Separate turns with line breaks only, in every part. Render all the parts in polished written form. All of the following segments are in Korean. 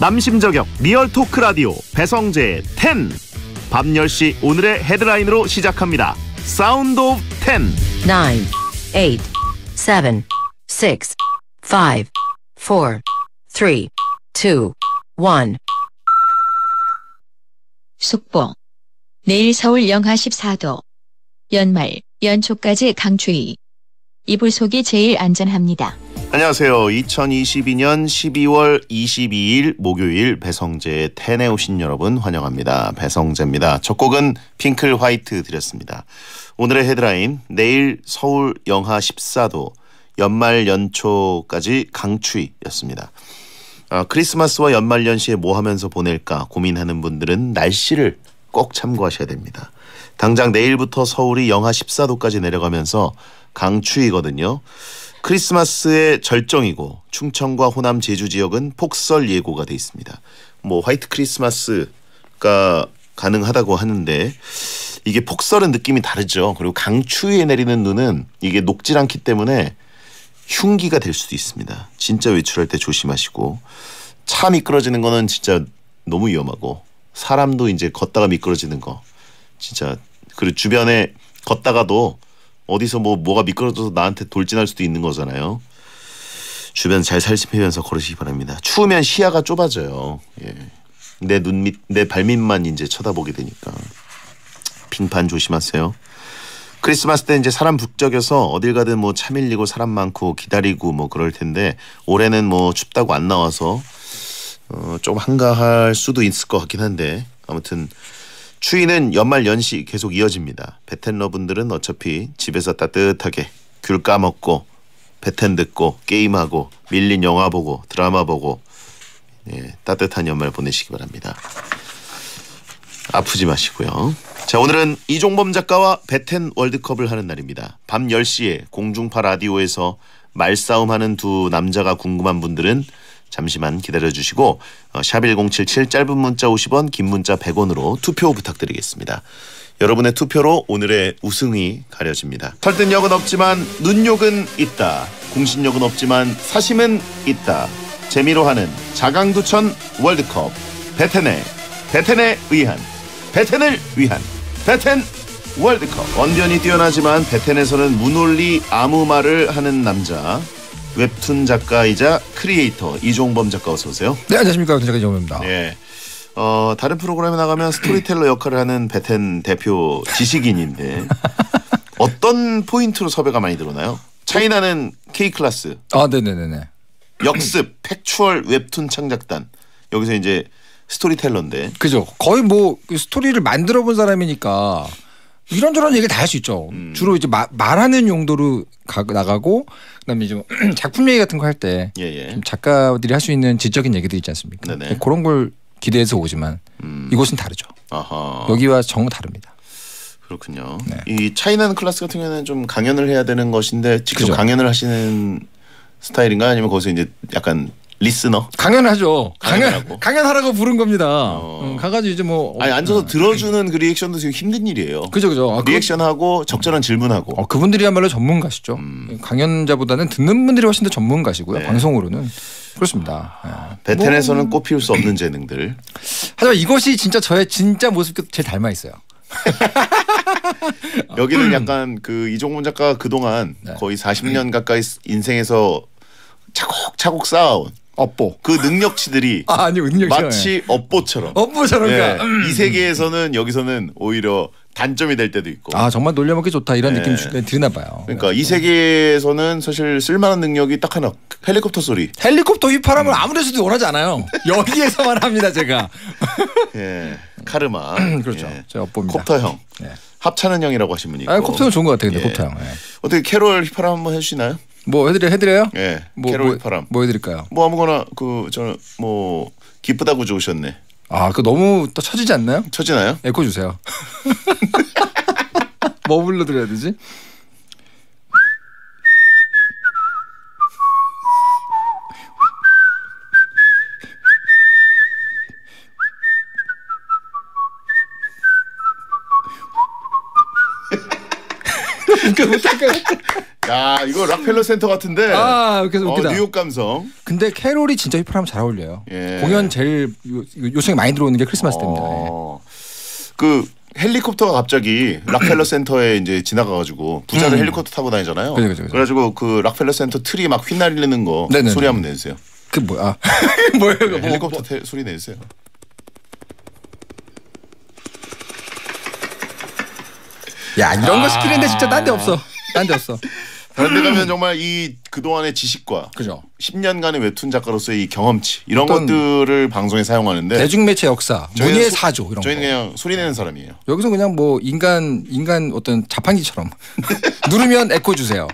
남심저격 리얼 토크 라디오 배성재의 10. 밤 10시 오늘의 헤드라인으로 시작합니다. 사운드 오브 10.
9, 8, 7, 6, 5, 4, 3, 2, 1.
속보. 내일 서울 영하 14도. 연말, 연초까지 강추위. 이불 속이 제일 안전합니다.
안녕하세요. 2022년 12월 22일 목요일 배성재의 10에 오신 여러분 환영합니다. 배성재입니다. 첫 곡은 핑클 화이트 드렸습니다. 오늘의 헤드라인, 내일 서울 영하 14도, 연말 연초까지 강추위였습니다. 크리스마스와 연말 연시에 뭐 하면서 보낼까 고민하는 분들은 날씨를 꼭 참고하셔야 됩니다. 당장 내일부터 서울이 영하 14도까지 내려가면서 강추위거든요. 크리스마스의 절정이고 충청과 호남 제주 지역은 폭설 예고가 돼 있습니다. 뭐 화이트 크리스마스가 가능하다고 하는데 이게 폭설은 느낌이 다르죠. 그리고 강추위에 내리는 눈은 이게 녹질 않기 때문에 흉기가 될 수도 있습니다. 진짜 외출할 때 조심하시고, 차 미끄러지는 거는 진짜 너무 위험하고, 사람도 이제 걷다가 미끄러지는 거 진짜, 그리고 주변에 걷다가도 어디서 뭐가 미끄러져서 나한테 돌진할 수도 있는 거잖아요. 주변 잘 살피면서 걸으시기 바랍니다. 추우면 시야가 좁아져요. 예. 내 발밑만 이제 쳐다보게 되니까 빙판 조심하세요. 크리스마스 때 이제 사람 북적여서 어딜 가든 뭐 차 밀리고 사람 많고 기다리고 뭐 그럴 텐데, 올해는 뭐 춥다고 안 나와서 좀 한가할 수도 있을 것 같긴 한데, 아무튼 추위는 연말 연시 계속 이어집니다. 베텐러분들은 어차피 집에서 따뜻하게 귤 까먹고 베텐 듣고 게임하고 밀린 영화 보고 드라마 보고, 예, 따뜻한 연말 보내시기 바랍니다. 아프지 마시고요. 자, 오늘은 이종범 작가와 베텐 월드컵을 하는 날입니다. 밤 10시에 공중파 라디오에서 말싸움하는 두 남자가 궁금한 분들은 잠시만 기다려주시고 샵 1077 짧은 문자 50원, 긴 문자 100원으로 투표 부탁드리겠습니다. 여러분의 투표로 오늘의 우승이 가려집니다. 설득력은 없지만 눈욕은 있다. 공신력은 없지만 사심은 있다. 재미로 하는 자강두천 월드컵. 베텐을 위한 베텐 월드컵. 언변이 뛰어나지만 베텐에서는 무논리 아무 말을 하는 남자, 웹툰 작가이자 크리에이터 이종범 작가, 어서 오세요.
네, 안녕하십니까. 웹툰 작가 이종범입니다.
네. 다른 프로그램에 나가면 스토리텔러 역할을 하는 베텐 대표 지식인인데 어떤 포인트로 섭외가 많이 들어오나요? 차이나는 K클래스.
네네네네.
역습, 팩추얼 웹툰 창작단. 여기서 이제 스토리텔러인데. 그죠.
거의 뭐 스토리를 만들어 본 사람이니까 이런저런 얘기 다 할 수 있죠. 주로 이제 말하는 용도로 나가고, 그다음에 좀 작품 얘기 같은 거 할 때 작가들이 할 수 있는 지적인 얘기들 있지 않습니까? 네네. 그런 걸 기대해서 오지만 이곳은 다르죠. 아하. 여기와 정 다릅니다.
그렇군요. 네. 이 차이나는 클래스 같은 경우에는 좀 강연을 해야 되는 것인데 직접 그죠. 강연을 하시는 스타일인가요? 아니면 거기서 이제 약간 리스너?
강연하죠. 강연하라고 부른 겁니다. 가가지고 이제 뭐
앉아서 들어주는 그 리액션도 되게 힘든 일이에요.
그죠.
리액션하고 적절한 질문하고.
그분들이야말로 전문가시죠. 강연자보다는 듣는 분들이 훨씬 더 전문가시고요. 네. 방송으로는 그렇습니다.
네. 베텐에서는 꼽힐 수 없는 재능들.
하지만 이것이 진짜 저의 진짜 모습과 제일 닮아 있어요.
여기는 약간 그 이종문 작가가 그동안 거의 40년 가까이 인생에서 차곡차곡 쌓아온 업보, 그 능력치들이 마치 업보처럼 네. 이 세계에서는 여기서는 오히려 단점이 될 때도 있고,
정말 놀려먹기 좋다 이런 느낌이 드나 봐요.
그러니까 이 세계에서는 사실 쓸만한 능력이 딱 하나, 헬리콥터 소리.
헬리콥터 휘파람을 아무 데서도 원하지 않아요. 여기에서만 합니다 제가.
예, 카르마.
그렇죠. 제 업보입니다.
콥터 형. 합차는 형이라고 하신 분이 있고.
콥터는 좋은 것 같아요. 근데 콥터 형.
어떻게 캐롤 휘파람 한번 해주시나요?
뭐 해드려요?
예. 캐롤 휘파람.
뭐 해드릴까요?
뭐 아무거나 저는 뭐 기쁘다고 좋으셨네.
그거 너무 또 처지지 않나요?
처지나요?
에코 주세요. 뭐 불러드려야 되지?
야 이거 락펠러 센터 같은데.
그래서 웃기다.
뉴욕 감성.
근데 캐롤이 진짜 휘파람 잘 어울려요.
예.
공연 제일 요청이 많이 들어오는 게 크리스마스 때입니다.
그 헬리콥터가 갑자기 락펠러 센터에 이제 지나가가지고 부자들 헬리콥터 타고 다니잖아요.
그죠.
그래가지고 그 락펠러 센터 틀이 막 휘날리는 거 소리 한번 내주세요.
그 뭐야? 뭐예요?
네, 헬리콥터 소리 내주세요.
야 이런 거 시키는데 진짜 딴 데 없어. 딴 데 없어.
다른 데 가면 정말 이 그동안의 지식과
그죠.
10년간의 웹툰 작가로서의 이 경험치 이런 것들을 방송에 사용하는데
대중매체 역사, 문예의 사조 이런
저희는
거.
그냥 소리 내는 사람이에요.
여기서 그냥 뭐 인간 어떤 자판기처럼 누르면 에코 주세요.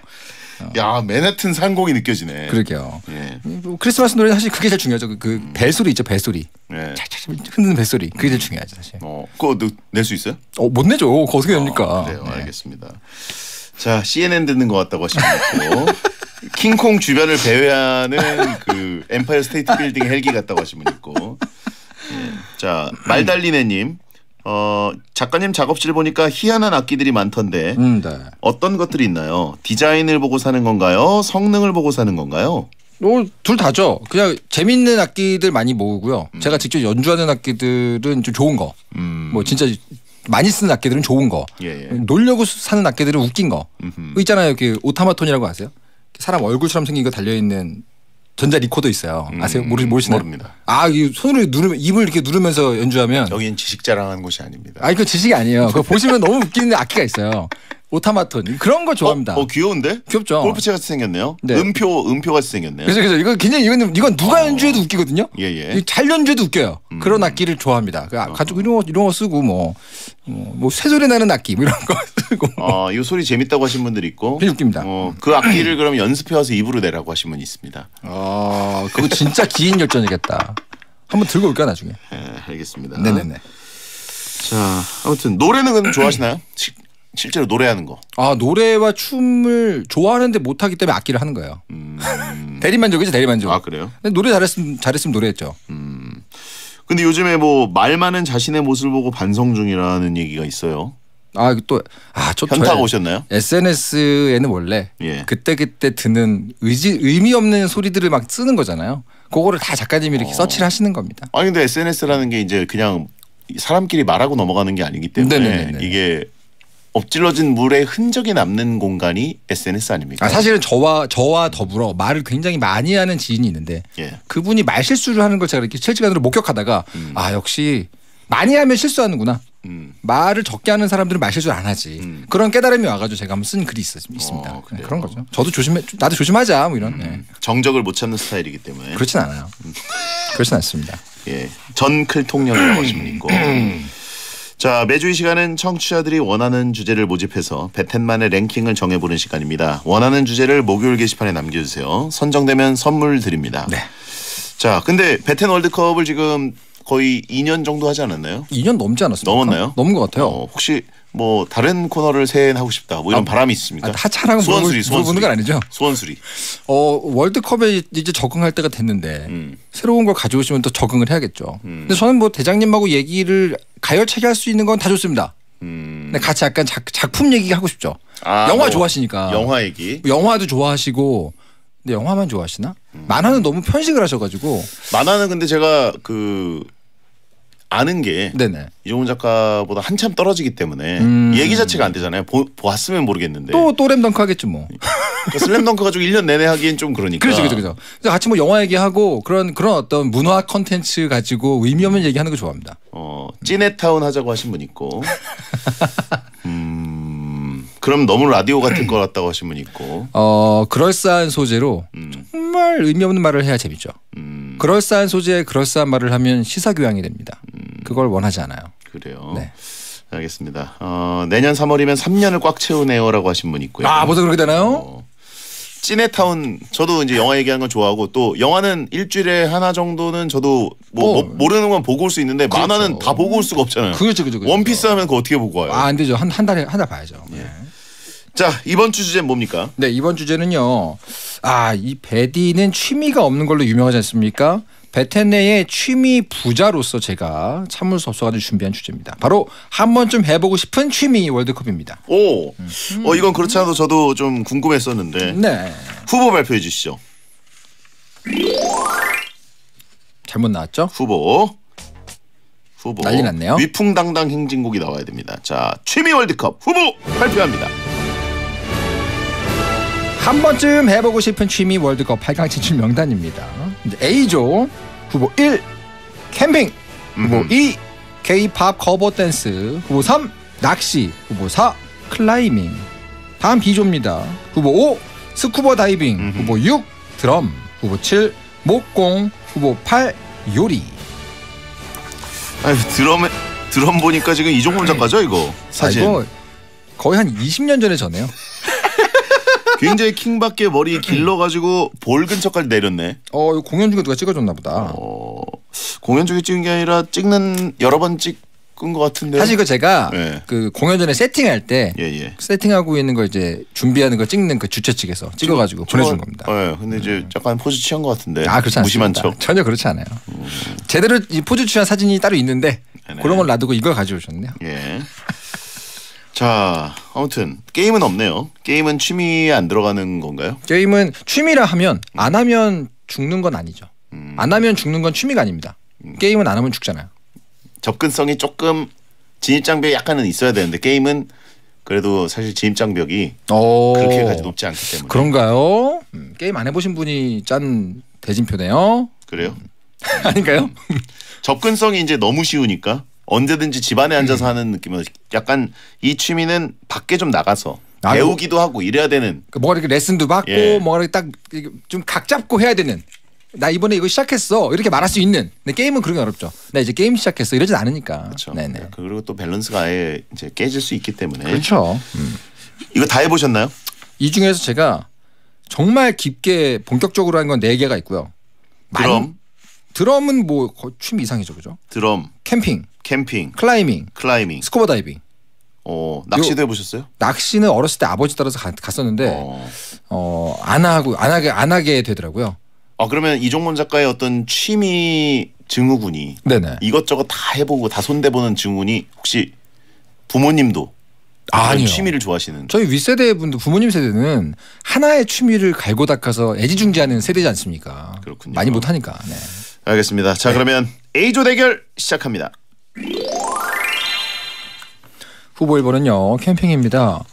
야 맨하튼 상공이 느껴지네.
그러게요.
예.
크리스마스 노래는 사실 그게 제일 중요하죠. 그 벨소리 있죠, 벨소리.
예.
찰찰 흔드는 벨소리. 그게 제일 중요하죠, 사실.
그거 낼 수 있어요?
못 내죠. 그거 어떻게 됩니까?
그래요. 네. 알겠습니다. 자 CNN 듣는 것 같다고 하시면 있고 킹콩 주변을 배회하는 그 엠파이어 스테이트 빌딩 헬기 같다고 하시면 있고. 예. 자 말달리네님. 작가님 작업실 보니까 희한한 악기들이 많던데
네.
어떤 것들이 있나요? 디자인을 보고 사는 건가요? 성능을 보고 사는 건가요?
둘 다죠. 그냥 재밌는 악기들 많이 모으고요. 제가 직접 연주하는 악기들은 좀 좋은 거. 뭐 진짜 많이 쓰는 악기들은 좋은 거.
예.
놀려고 사는 악기들은 웃긴 거. 있잖아요. 그 오타마톤이라고 아세요? 사람 얼굴처럼 생긴 거 달려있는 전자 리코더 있어요. 아세요? 모르시나요?
모릅니다.
이 손으로 누르면 입을 이렇게 누르면서 연주하면
여기는 지식 자랑하는 곳이 아닙니다.
그 지식이 아니에요. 그거 보시면 너무 웃기는 악기가 있어요. 오타마톤 그런 거 좋아합니다.
귀여운데?
귀엽죠.
골프채 같이 생겼네요.
네.
음표 같이 생겼네요.
그래서 이거 굉장히 이건 누가 연주해도 웃기거든요.
예.
잘 연주해도 웃겨요. 그런 악기를 좋아합니다. 가지고 이런 거 쓰고 뭐 새소리 나는 악기 뭐 이런 거 쓰고.
이 소리 재밌다고 하신 분들이 있고.
굉장히 웃깁니다.
그 악기를 그럼 연습해 와서 입으로 내라고 하신 분이 있습니다.
그거 진짜 긴 열전이겠다. 한번 들고 올까 나중에.
네, 알겠습니다.
네네네.
자, 아무튼 노래는 근데 좋아하시나요? 실제로 노래하는 거.
노래와 춤을 좋아하는데 못하기 때문에 악기를 하는 거예요. 대리만족이죠, 대리만족.
그래요?
근데 노래 잘했으면 노래했죠.
근데 요즘에 뭐 말 많은 자신의 모습을 보고 반성 중이라는 얘기가 있어요. 현타가 오셨나요?
SNS에는 원래 그때 드는 의미 없는 소리들을 막 쓰는 거잖아요. 그거를 다 작가님이 이렇게 서치를 하시는 겁니다.
근데 SNS라는 게 이제 그냥 사람끼리 말하고 넘어가는 게 아니기 때문에
네네네네.
이게 엎질러진 물에 흔적이 남는 공간이 SNS 아닙니까?
사실은 저와 더불어 말을 굉장히 많이 하는 지인이 있는데 그분이 말 실수를 하는 걸 제가 이렇게 실시간으로 목격하다가 역시 많이 하면 실수하는구나. 말을 적게 하는 사람들은 말 실수를 안 하지. 그런 깨달음이 와가지고 제가 한번 쓴 글이 있습니다. 그런 거죠. 저도 나도 조심하자 뭐 이런.
정적을 못 참는 스타일이기 때문에.
그렇진 않아요. 그렇진 않습니다.
전클통령이라고 하시면 있고. 자, 매주 이 시간은 청취자들이 원하는 주제를 모집해서 배텐만의 랭킹을 정해보는 시간입니다. 원하는 주제를 목요일 게시판에 남겨주세요. 선정되면 선물 드립니다.
네.
자, 근데 배텐 월드컵을 지금 거의 2년 정도 하지 않았나요?
2년 넘지 않았습니까?
넘었나요?
넘은 것 같아요.
혹시 뭐 다른 코너를 새해하고 싶다 뭐 이런 바람이 있습니까?
하차랑 물어보는 건 아니죠?
수원수리.
월드컵에 이제 적응할 때가 됐는데 새로운 걸 가져오시면 또 적응을 해야겠죠. 근데 저는 뭐 대장님하고 얘기를 가열차게 할 수 있는 건 다 좋습니다. 근데 같이 약간 작품 얘기 하고 싶죠. 영화 좋아하시니까.
영화 얘기.
영화도 좋아하시고. 근데 영화만 좋아하시나? 만화는 너무 편식을 하셔가지고.
만화는 근데 제가 아는 게 이종훈 작가보다 한참 떨어지기 때문에 얘기 자체가 안 되잖아요. 보았으면 모르겠는데.
또 램덩크 하겠죠 뭐.
그러니까 슬램덩크 가지고 1년 내내 하기엔 좀 그러니까.
그렇죠. 그래서 같이 뭐 영화 얘기하고 그런 어떤 문화 컨텐츠 가지고 의미 없는 얘기하는 거 좋아합니다.
찌네타운 하자고 하신 분 있고. 그럼 너무 라디오 같은 거 같다고 하신 분 있고.
그럴싸한 소재로 정말 의미 없는 말을 해야 재밌죠. 그럴싸한 소재에 그럴싸한 말을 하면 시사교양이 됩니다. 그걸 원하지 않아요.
그래요.
네.
알겠습니다. 내년 3월이면 3년을 꽉 채우네요라고 하신 분 있고요.
벌써 그렇게 되나요?
찌네타운 저도 이제 영화 얘기하는 건 좋아하고 또 영화는 일주일에 하나 정도는 저도 모르는 건 보고 올 수 있는데 그렇죠. 만화는 다 보고 올 수가 없잖아요.
그렇죠.
원피스 하면 그거 어떻게 보고 와요?
안 되죠. 한 달 봐야죠.
자, 이번 주 주제는 뭡니까?
네, 이번 주제는요. 이 베디는 취미가 없는 걸로 유명하지 않습니까? 베텐네의 취미 부자로서 제가 참을 수 없어가지고 준비한 주제입니다. 바로 한 번쯤 해보고 싶은 취미 월드컵입니다.
오, 이건 그렇지 않아도 저도 좀 궁금했었는데.
네.
후보 발표해 주시죠.
잘못 나왔죠?
후보.
난리 났네요.
위풍당당 행진곡이 나와야 됩니다. 자, 취미 월드컵 후보 발표합니다.
한 번쯤 해보고 싶은 취미 월드컵 8강 진출 명단입니다. A조 후보 1 캠핑, 후보 2 K-팝 커버 댄스, 후보 3 낚시, 후보 4 클라이밍. 다음 B조입니다. 후보 5 스쿠버 다이빙, 후보 6 드럼, 후보 7 목공, 후보 8 요리.
아니, 드럼 보니까 지금 이종범 작가죠 이거 사진.
이거 거의 한 20년 전에 전에요.
굉장히 킹밖에 머리 길러가지고 볼 근처까지 내렸네.
이거 공연 중에 누가 찍어줬나 보다.
공연 중에 찍은 게 아니라 찍는 여러 번 찍은 것 같은데.
사실 이거 제가 그 공연 전에 세팅할 때 세팅하고 있는 거 이제 준비하는 거 찍는 그 주최 측에서 찍어가지고 보내준 겁니다.
네, 근데 이제 약간 포즈 취한 것 같은데.
그렇지 않습니다.
무심한 척.
전혀 그렇지 않아요. 제대로 이 포즈 취한 사진이 따로 있는데 그런 걸 놔두고 이걸 가져오셨네요.
예. 자, 아무튼 게임은 없네요. 게임은 취미에 안 들어가는 건가요?
게임은 취미라 하면 안 하면 죽는 건 아니죠. 안 하면 죽는 건 취미가 아닙니다. 게임은 안 하면 죽잖아요.
접근성이 조금 진입장벽이 약간은 있어야 되는데 게임은 그래도 사실 진입장벽이 그렇게까지 높지 않기 때문에.
그런가요? 게임 안 해보신 분이 짠 대진표네요.
그래요?
아닌가요?
접근성이 이제 너무 쉬우니까 언제든지 집안에 앉아서 하는 느낌은 약간 이 취미는 밖에 좀 나가서 배우기도 하고 이래야 되는.
뭔가 이렇게 레슨도 받고 뭔가 이렇게 딱 좀 각 잡고 해야 되는. 나 이번에 이거 시작했어 이렇게 말할 수 있는. 근데 게임은 그런 게 어렵죠. 나 이제 게임 시작했어 이러진 않으니까.
그렇죠. 네네. 그리고 또 밸런스가 아예 이제 깨질 수 있기 때문에.
그렇죠.
이거 다 해보셨나요?
이 중에서 제가 정말 깊게 본격적으로 한 건 4개가 있고요. 드럼은 뭐 취미 이상이죠, 그죠?
드럼,
캠핑, 클라이밍, 스쿠버 다이빙.
낚시도 해보셨어요?
낚시는 어렸을 때 아버지 따라서 갔었는데 안 하게 되더라고요.
그러면 이종범 작가의 어떤 취미 증후군이 이것저것 다 해보고 다 손대보는 증후군이 혹시 부모님도 아니요. 취미를 좋아하시는?
저희 윗세대 분들 부모님 세대는 하나의 취미를 갈고 닦아서 애지중지하는 세대지 않습니까?
그렇군요.
많이 못하니까. 네.
알겠습니다. 자 그러면 A조 대결 시작합니다.
후보 1번은요. 캠핑입니다.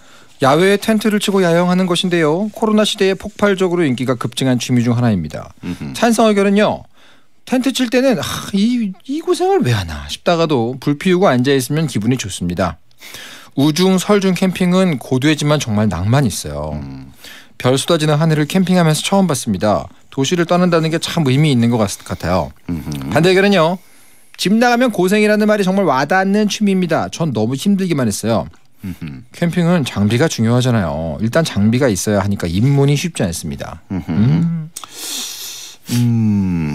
야외에 텐트를 치고 야영하는 것인데요. 코로나 시대에 폭발적으로 인기가 급증한 취미 중 하나입니다. 찬성 의견은요. 텐트 칠 때는 이 고생을 왜 하나 싶다가도 불 피우고 앉아있으면 기분이 좋습니다. 우중 설중 캠핑은 고되지만 정말 낭만이 있어요. 별 쏟아지는 하늘을 캠핑하면서 처음 봤습니다. 도시를 떠난다는 게 참 의미 있는 것 같아요. 반대 의견은요. 집 나가면 고생이라는 말이 정말 와닿는 취미입니다. 전 너무 힘들기만 했어요. 캠핑은 장비가 중요하잖아요. 일단 장비가 있어야 하니까 입문이 쉽지 않습니다.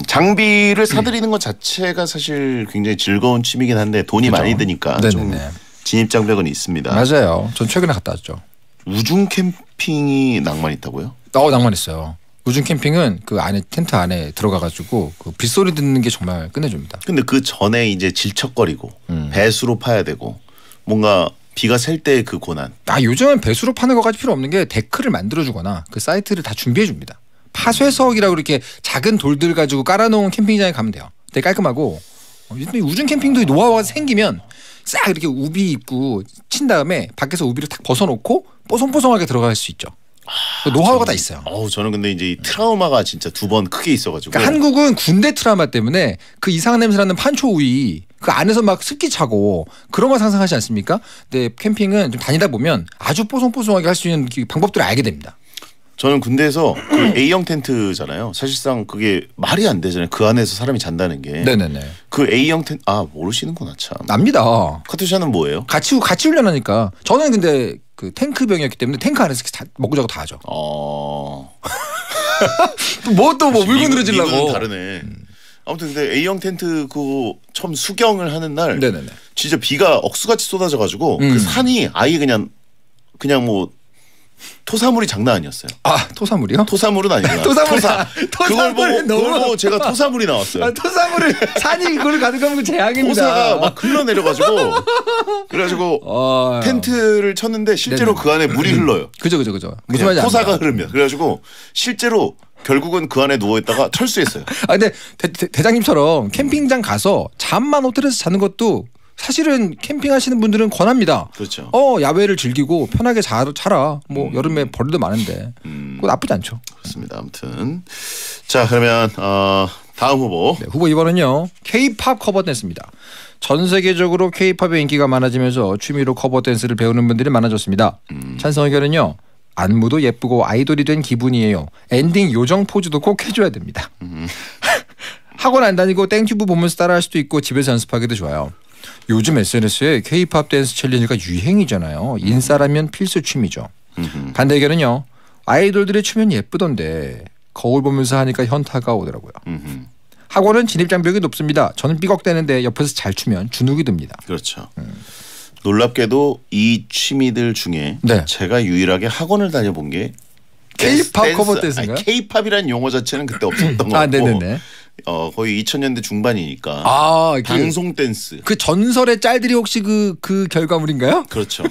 장비를 사들이는 것 자체가 사실 굉장히 즐거운 취미긴 한데 돈이 그렇죠. 많이 드니까 좀 진입장벽은 있습니다.
맞아요. 전 최근에 갔다 왔죠.
우중 캠핑이 낭만 있다고요?
낭만 있어요. 우중 캠핑은 그 안에 텐트 안에 들어가가지고 그 빗소리 듣는 게 정말 끝내줍니다.
근데 그 전에 이제 질척거리고 배수로 파야 되고 뭔가 비가 셀 때 그 고난.
요즘은 배수로 파는 것까지 필요 없는 게 데크를 만들어주거나 그 사이트를 다 준비해줍니다. 파쇄석이라고 이렇게 작은 돌들 가지고 깔아놓은 캠핑장에 가면 돼요. 되게 깔끔하고 우중 캠핑도 노하우가 생기면 싹 이렇게 우비 입고 친 다음에 밖에서 우비를 탁 벗어놓고 뽀송뽀송하게 들어갈 수 있죠. 노하우가 다 있어요.
저는 근데 이제 이 트라우마가 진짜 2번 크게 있어가지고.
그러니까 한국은 군대 트라우마 때문에 그 이상한 냄새 나는 판초 우이 그 안에서 막 습기 차고 그런 거 상상하지 않습니까? 근데 캠핑은 좀 다니다 보면 아주 뽀송뽀송하게 할 수 있는 방법들을 알게 됩니다.
저는 군대에서 그 A형 텐트잖아요. 사실상 그게 말이 안 되잖아요. 그 안에서 사람이 잔다는 게.
네네네.
그 A형 텐트 모르시는구나 참.
납니다.
카투샤는 뭐예요?
같이 훈련하니까. 저는 근데 그 탱크병이었기 때문에 탱크 안에서 다 먹고 자고 다 하죠. 뭐 물건 늘어지려고.
다르네. 아무튼 근데 A형 텐트 그거 처음 수경을 하는 날 진짜 비가 억수같이 쏟아져가지고 그 산이 아예 그냥 뭐 토사물이 장난 아니었어요.
아 토사물이요?
토사물은 아니구나. 그걸 보고 제가 토사물이 나왔어요.
아, 토사물을 산이 그걸 가져가면 그 재앙입니다.
토사가 막 흘러내려가지고 그래가지고 텐트를 쳤는데 실제로 네네. 그 안에 물이 흘러요.
그죠. 무슨 말인지
토사가 흐르면 그래가지고 실제로 결국은 그 안에 누워있다가 철수했어요.
아 근데 대장님처럼 캠핑장 가서 잠만 호텔에서 자는 것도 사실은 캠핑하시는 분들은 권합니다.
그렇죠.
야외를 즐기고 편하게 자라. 뭐 여름에 벌도 많은데 그거 나쁘지 않죠.
그렇습니다. 아무튼 자 그러면 다음 후보.
네, 후보 2번은요. K-팝 커버 댄스입니다. 전 세계적으로 K-팝의 인기가 많아지면서 취미로 커버 댄스를 배우는 분들이 많아졌습니다. 찬성 의견은요. 안무도 예쁘고 아이돌이 된 기분이에요. 엔딩 요정 포즈도 꼭 해줘야 됩니다. 학원 안 다니고 땡튜브 보면서 따라할 수도 있고 집에서 연습하기도 좋아요. 요즘 SNS에 K-팝 댄스 챌린지가 유행이잖아요. 인싸라면 필수 취미죠. 반대 의견은요. 아이돌들이 추면 예쁘던데 거울 보면서 하니까 현타가 오더라고요. 학원은 진입장벽이 높습니다. 저는 삐걱대는데 옆에서 잘 추면 주눅이 듭니다.
그렇죠. 놀랍게도 이 취미들 중에
네.
제가 유일하게 학원을 다녀본 게
K-팝 커버 댄스인가요?
K-팝이라는 용어 자체는 그때 없었던 것 같고
네네네.
거의 2000년대 중반이니까 방송 댄스.
그 전설의 짤들이 혹시 그 결과물인가요?
그렇죠.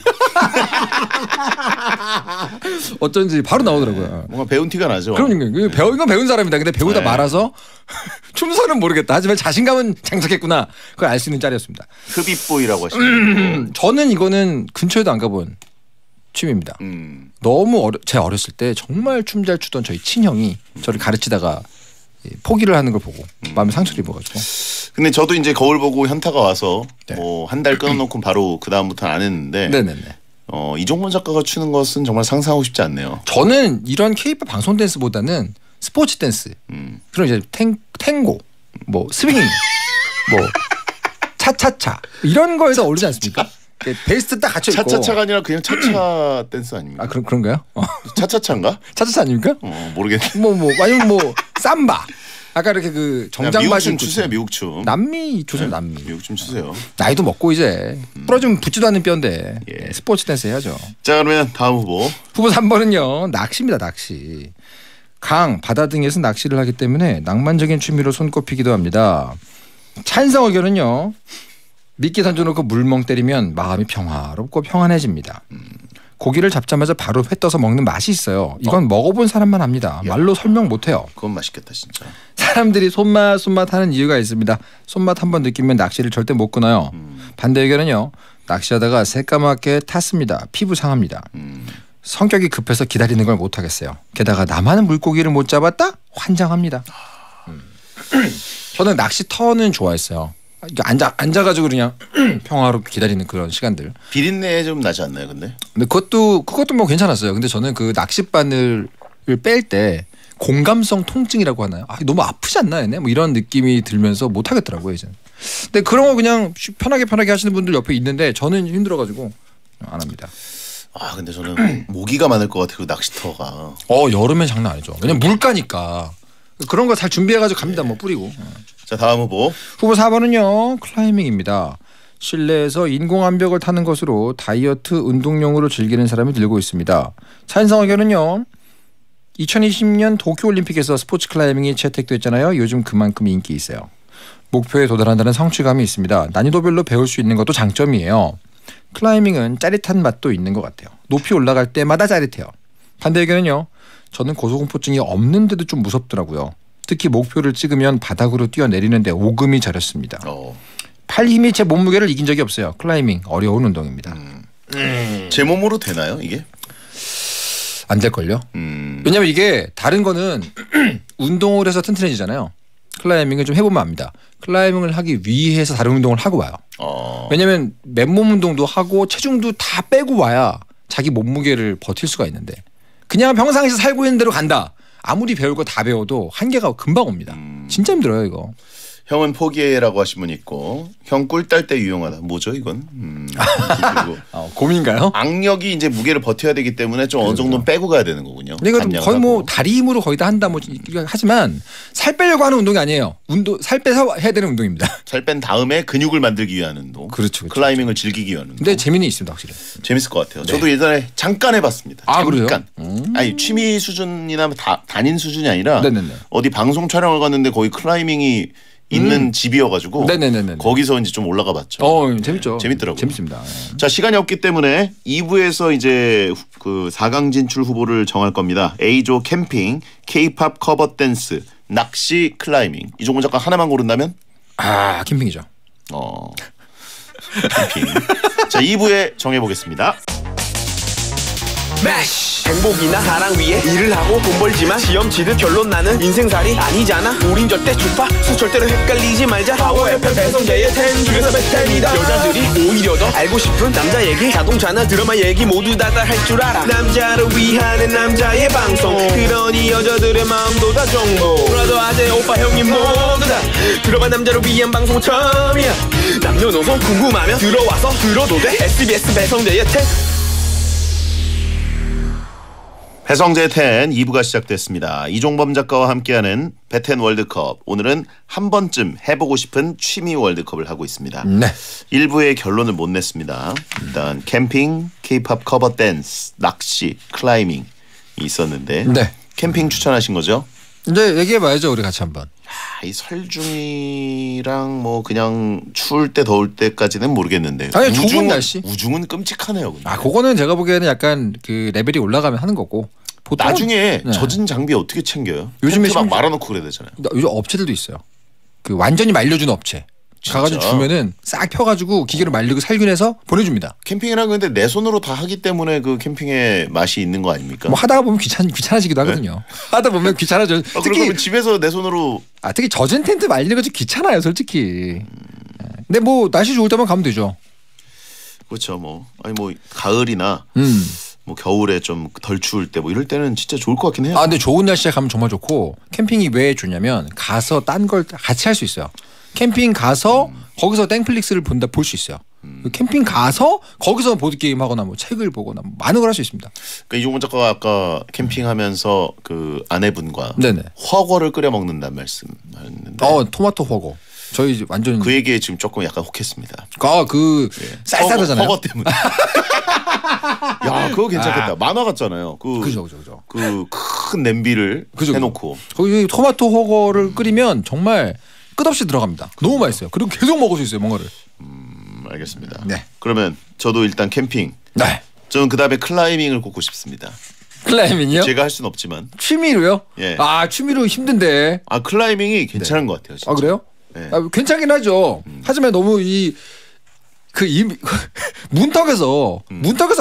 어쩐지 바로 나오더라고요.
뭔가 배운 티가 나죠.
그러니까 이건 배운 사람이다. 근데 배우다 말아서 춤선은 모르겠다. 하지만 자신감은 장착했구나. 그걸 알 수 있는 짤이었습니다.
흡입보이라고 하시는
저는 이거는 근처에도 안 가본 취미입니다. 너무 제 어렸을 때 정말 춤 잘 추던 저희 친형이 저를 가르치다가 포기를 하는 걸 보고 마음에 상처를 입어가지고.
근데 저도 이제 거울 보고 현타가 와서 뭐 한 달 끊어놓고 바로 그 다음부터는 안 했는데.
네네네.
이종범 작가가 추는 것은 정말 상상하고 싶지 않네요.
저는 이런 K-팝 방송 댄스보다는 스포츠 댄스, 그런 이제 탱고, 뭐 스윙, 뭐 차차차 이런 거에서 어울리지 않습니까? 베이스트 딱 갖춰 있고.
차차차가 아니라 그냥 차차 댄스 아닙니까?
아 그런가요?
차차차인가?
차차차 아닙니까?
모르겠네.
아니면 뭐 삼바. 아까 이렇게 그 정장
미국
바지
춤 추세요. 미국 춤.
남미 추세요.
네?
남미.
미국 춤 추세요.
나이도 먹고 이제 부러지면 붙지도 않는 뼈인데 스포츠 댄스 해야죠.
자 그러면 다음 후보.
후보 3번은요. 낚시입니다. 낚시. 강, 바다 등에서 낚시를 하기 때문에 낭만적인 취미로 손꼽히기도 합니다. 찬성 의견은요. 미끼 던져놓고 물멍 때리면 마음이 평화롭고 평안해집니다. 고기를 잡자마자 바로 회 떠서 먹는 맛이 있어요. 이건 먹어본 사람만 합니다. 말로 설명 못해요.
그건 맛있겠다 진짜.
사람들이 손맛 하는 이유가 있습니다. 손맛 한번 느끼면 낚시를 절대 못 끊어요. 반대 의견은요. 낚시하다가 새까맣게 탔습니다. 피부 상합니다. 성격이 급해서 기다리는 걸 못하겠어요. 게다가 나만은 물고기를 못 잡았다? 환장합니다. 저는 낚시터는 좋아했어요. 앉아가지고 그냥 평화롭게 기다리는 그런 시간들.
비린내 좀 나지 않나요, 근데?
근데 그것도 뭐 괜찮았어요. 근데 저는 그 낚싯바늘을 뺄 때 공감성 통증이라고 하나요? 너무 아프지 않나 얘네? 뭐 이런 느낌이 들면서 못 하겠더라고요 이제. 근데 그런 거 그냥 편하게 하시는 분들 옆에 있는데 저는 힘들어가지고 안 합니다.
근데 저는 모기가 많을 것 같아요, 그 낚시터가.
여름엔 장난 아니죠. 왜냐면 물가니까. 그런 거 잘 준비해가지고 갑니다. 뭐 뿌리고.
자 다음 후보.
후보 4번은요. 클라이밍입니다. 실내에서 인공암벽을 타는 것으로 다이어트 운동용으로 즐기는 사람이 늘고 있습니다. 찬성 의견은요. 2020년 도쿄올림픽에서 스포츠 클라이밍이 채택됐잖아요. 요즘 그만큼 인기 있어요. 목표에 도달한다는 성취감이 있습니다. 난이도별로 배울 수 있는 것도 장점이에요. 클라이밍은 짜릿한 맛도 있는 것 같아요. 높이 올라갈 때마다 짜릿해요. 반대 의견은요. 저는 고소공포증이 없는데도 좀 무섭더라고요. 특히 목표를 찍으면 바닥으로 뛰어내리는데 오금이 저렸습니다. 팔 힘이 제 몸무게를 이긴 적이 없어요. 클라이밍 어려운 운동입니다.
제 몸으로 되나요 이게?
안 될걸요. 왜냐면 이게 다른 거는 운동을 해서 튼튼해지잖아요. 클라이밍을 좀 해보면 압니다. 클라이밍을 하기 위해서 다른 운동을 하고 와요. 왜냐면 맨몸 운동도 하고 체중도 다 빼고 와야 자기 몸무게를 버틸 수가 있는데 그냥 평상시에 살고 있는 대로 간다. 아무리 배울 거 다 배워도 한계가 금방 옵니다. 진짜 힘들어요 이거.
형은 포기해라고 하신 분 있고 형 꿀 딸 때 유용하다. 뭐죠 이건? 그리고
고민인가요?
악력이 이제 무게를 버텨야 되기 때문에 좀 어느 정도는 빼고 가야 되는 거군요.
이거 거의 뭐 다리 힘으로 거의 다 한다 뭐 하지만 살 빼려고 하는 운동이 아니에요. 살 빼서 해야 되는 운동입니다.
살 뺀 다음에 근육을 만들기 위한 운동.
그렇죠.
클라이밍을 즐기기 위한 운동.
근데 재미는 있습니다 확실히.
재밌을 것 같아요. 네. 저도 예전에 잠깐 해봤습니다.
아 그래요?
잠깐. 아니 취미 수준이나 단인 수준이 아니라
네네네.
어디 방송 촬영을 갔는데 거기 클라이밍이 있는 집이어가지고
네네네네.
거기서 이제 좀 올라가 봤죠.
재밌죠.
재밌더라고요.
재밌습니다.
자 시간이 없기 때문에 2부에서 이제 그 4강 진출 후보를 정할 겁니다. A조 캠핑, K-팝 커버 댄스, 낚시, 클라이밍. 이종훈 작가 하나만 고른다면?
캠핑이죠.
캠핑. 자 2부에 정해보겠습니다.
매시 행복이나 사랑 위해 일을 하고 돈 벌지만 시험 치듯 결론 나는 인생살이 아니잖아. 우린 절대 주파수 절대로 헷갈리지 말자. 파워 FM 배성재의 10 중에서 베스트입니다. 여자들이 오히려 더 알고 싶은 남자 얘기, 자동차나 드라마 얘기 모두 다 할 줄 알아. 남자를 위하는 남자의 방송, 그러니 여자들의 마음도 다 정보. 브라더 아재 오빠 형님 모두 다 들어봐. 남자를 위한 방송 처음이야. 남녀노소 궁금하면 들어와서 들어도 돼. SBS 배성재의 10.
배성재 10 2부가 시작됐습니다. 이종범 작가와 함께하는 배텐 월드컵. 오늘은 한 번쯤 해보고 싶은 취미 월드컵을 하고 있습니다.
네.
1부의 결론을 못 냈습니다. 일단 캠핑, K-팝 커버 댄스, 낚시, 클라이밍이 있었는데
네.
캠핑 추천하신 거죠?
이제 얘기해봐야죠 우리 같이 한번.
이 설중이랑 뭐 그냥 추울 때 더울 때까지는 모르겠는데
아니 좋은 날씨.
우중은 끔찍하네요. 근데.
그거는 제가 보기에는 약간 그 레벨이 올라가면 하는 거고.
나중에 젖은 장비 어떻게 챙겨요?
요즘에
막 말아놓고 그래야 되잖아요.
요즘 업체들도 있어요. 그 완전히 말려주는 업체.
진짜?
가가지고 주면은 싹 펴가지고 기계로 말리고 살균해서 보내줍니다.
캠핑이란 근데 내 손으로 다 하기 때문에 그 캠핑의 맛이 있는 거 아닙니까?
뭐 하다가 보면 귀찮아지기도 하거든요. 네? 하다 보면 귀찮아져.
특히 집에서 내 손으로
특히 젖은 텐트 말리는 거 좀 귀찮아요, 솔직히. 근데 뭐 날씨 좋을 때만 가면 되죠.
그렇죠. 뭐 아니 뭐 가을이나 뭐 겨울에 좀 덜 추울 때 뭐 이럴 때는 진짜 좋을 것 같긴 해요.
근데 좋은 날씨에 가면 정말 좋고 캠핑이 왜 좋냐면 가서 딴 걸 같이 할 수 있어요. 캠핑 가서 거기서 땡플릭스를 볼 수 있어요. 캠핑 가서 거기서 보드게임 하거나 뭐 책을 보거나 뭐 많은 걸 할 수 있습니다.
그러니까 이종훈 작가가 아까 캠핑하면서 그 아내분과
네네.
허거를 끓여 먹는다는 말씀하셨는데
토마토 허거. 저희 완전
그 얘기에 지금 조금 약간 혹했습니다.
쌀쌀하잖아요.
허거 때문에. 야, 그거 괜찮겠다. 만화 같잖아요.
그죠.
그 큰 냄비를 해놓고
거기 토마토 허거를 끓이면 정말 끝없이 들어갑니다. 너무 맛있어요. 그리고 계속 먹을 수 있어요, 뭔가를.
알겠습니다.
네.
그러면 저도 일단 캠핑.
네.
저는 그 다음에 클라이밍을 꼽고 싶습니다.
클라이밍이요?
제가 할 수는 없지만.
취미로요?
예.
취미로 힘든데.
클라이밍이 괜찮은 것 같아요. 진짜.
그래요?
네.
괜찮긴 하죠. 하지만 너무 문턱에서